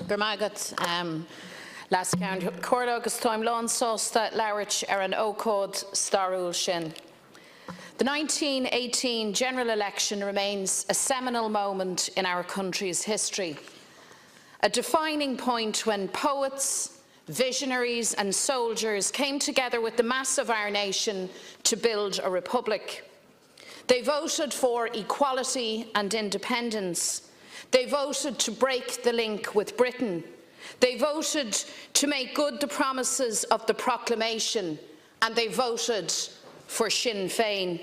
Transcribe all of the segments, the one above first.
Gurmagat, Las Count Cordogus Time Lawn Sosta Laurich Eran Ocod Starul Shin. The 1918 general election remains a seminal moment in our country's history, a defining point when poets, visionaries and soldiers came together with the mass of our nation to build a republic. They voted for equality and independence. They voted to break the link with Britain. They voted to make good the promises of the proclamation, and they voted for Sinn Féin.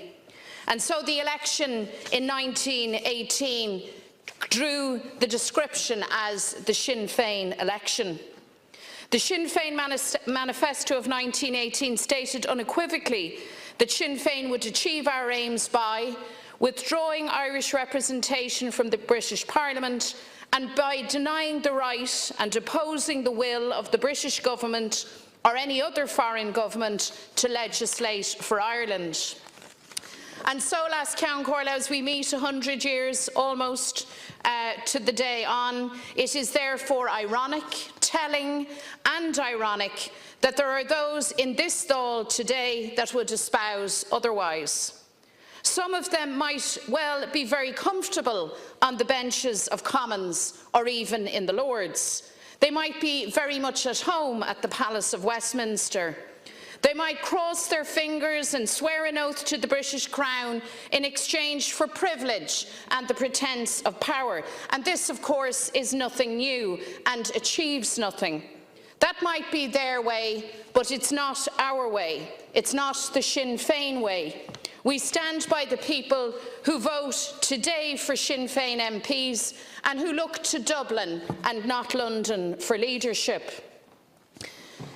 And so the election in 1918 drew the description as the Sinn Féin election. The Sinn Féin manifesto of 1918 stated unequivocally that Sinn Féin would achieve our aims by withdrawing Irish representation from the British Parliament and by denying the right and opposing the will of the British government or any other foreign government to legislate for Ireland. And so, Las Count Corla, as we meet 100 years almost to the day on, it is therefore ironic, telling and ironic that there are those in this Dáil today that would espouse otherwise. Some of them might well be very comfortable on the benches of Commons or even in the Lords. They might be very much at home at the Palace of Westminster. They might cross their fingers and swear an oath to the British Crown in exchange for privilege and the pretence of power. And this, of course, is nothing new and achieves nothing. That might be their way, but it's not our way. It's not the Sinn Féin way. We stand by the people who vote today for Sinn Féin MPs and who look to Dublin and not London for leadership.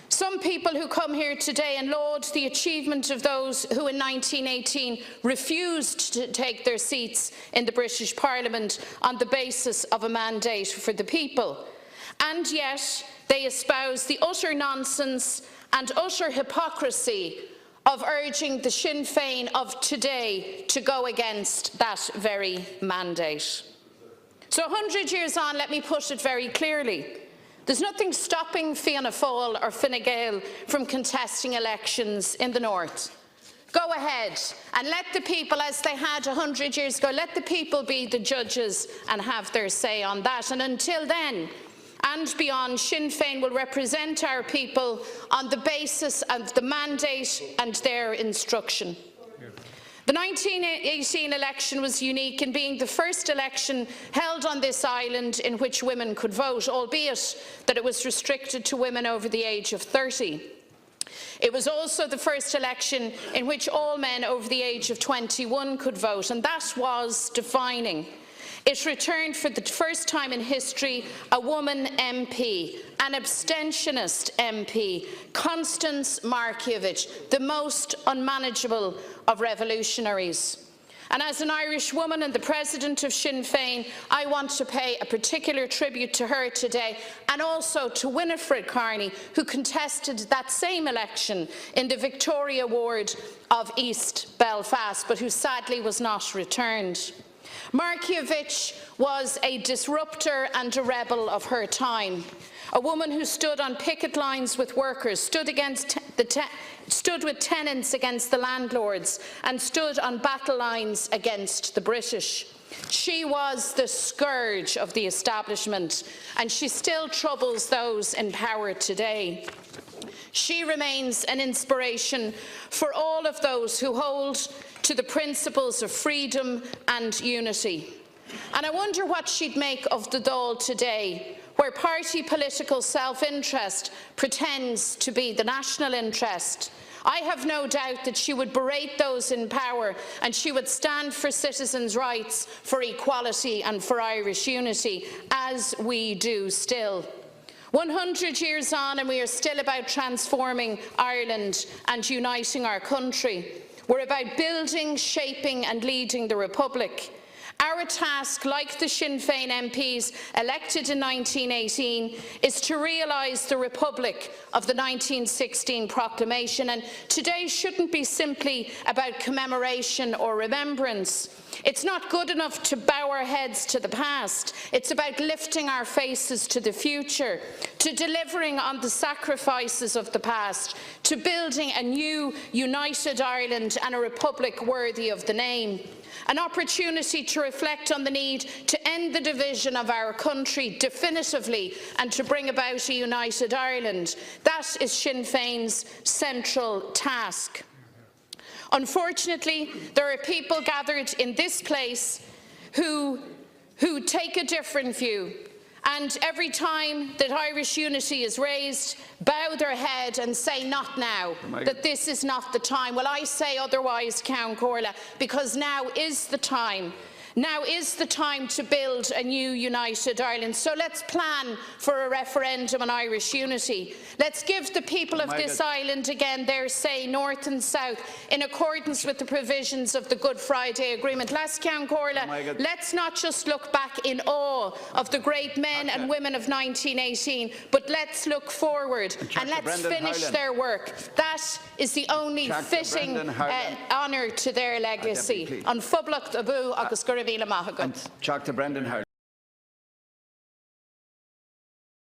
Some people who come here today and laud the achievement of those who in 1918 refused to take their seats in the British Parliament on the basis of a mandate for the people. And yet they espouse the utter nonsense and utter hypocrisy of urging the Sinn Féin of today to go against that very mandate. So 100 years on, let me put it very clearly. There's nothing stopping Fianna Fáil or Fine Gael from contesting elections in the north. Go ahead and let the people, as they had 100 years ago, let the people be the judges and have their say on that. And until then, and beyond, Sinn Féin will represent our people on the basis of the mandate and their instruction. The 1918 election was unique in being the first election held on this island in which women could vote, albeit that it was restricted to women over the age of 30. It was also the first election in which all men over the age of 21 could vote, and that was defining. It returned for the first time in history a woman MP, an abstentionist MP, Constance Markievicz, the most unmanageable of revolutionaries. And as an Irish woman and the president of Sinn Féin, I want to pay a particular tribute to her today, and also to Winifred Carney, who contested that same election in the Victoria ward of East Belfast, but who sadly was not returned. Markievicz was a disruptor and a rebel of her time, a woman who stood on picket lines with workers, stood with tenants against the landlords, and stood on battle lines against the British. She was the scourge of the establishment, and she still troubles those in power today. She remains an inspiration for all of those who hold to the principles of freedom and unity. And I wonder what she'd make of the Dáil today, where party political self-interest pretends to be the national interest. I have no doubt that she would berate those in power, and she would stand for citizens' rights, for equality and for Irish unity, as we do still. 100 years on, and we are still about transforming Ireland and uniting our country. We're about building, shaping and leading the Republic. Our task, like the Sinn Féin MPs elected in 1918, is to realise the Republic of the 1916 proclamation, and today shouldn't be simply about commemoration or remembrance. It's not good enough to bow our heads to the past. It's about lifting our faces to the future, to delivering on the sacrifices of the past, to building a new, united Ireland and a republic worthy of the name. An opportunity to reflect on the need to end the division of our country definitively and to bring about a united Ireland. That is Sinn Féin's central task. Unfortunately, there are people gathered in this place who take a different view, and every time that Irish unity is raised, bow their head and say not now, that this is not the time. Well, I say otherwise, Count Corla, because now is the time. Now is the time to build a new united Ireland. So let's plan for a referendum on Irish unity. Let's give the people of this island again their say, north and south, in accordance with the provisions of the Good Friday Agreement. Last Count Corla, let's not just look back in awe of the great men and women of 1918, but let's look forward and let's finish their work. That is the only fitting honour to their legacy. An Phoblacht Abu agus Gurabila Mahagut. Brendan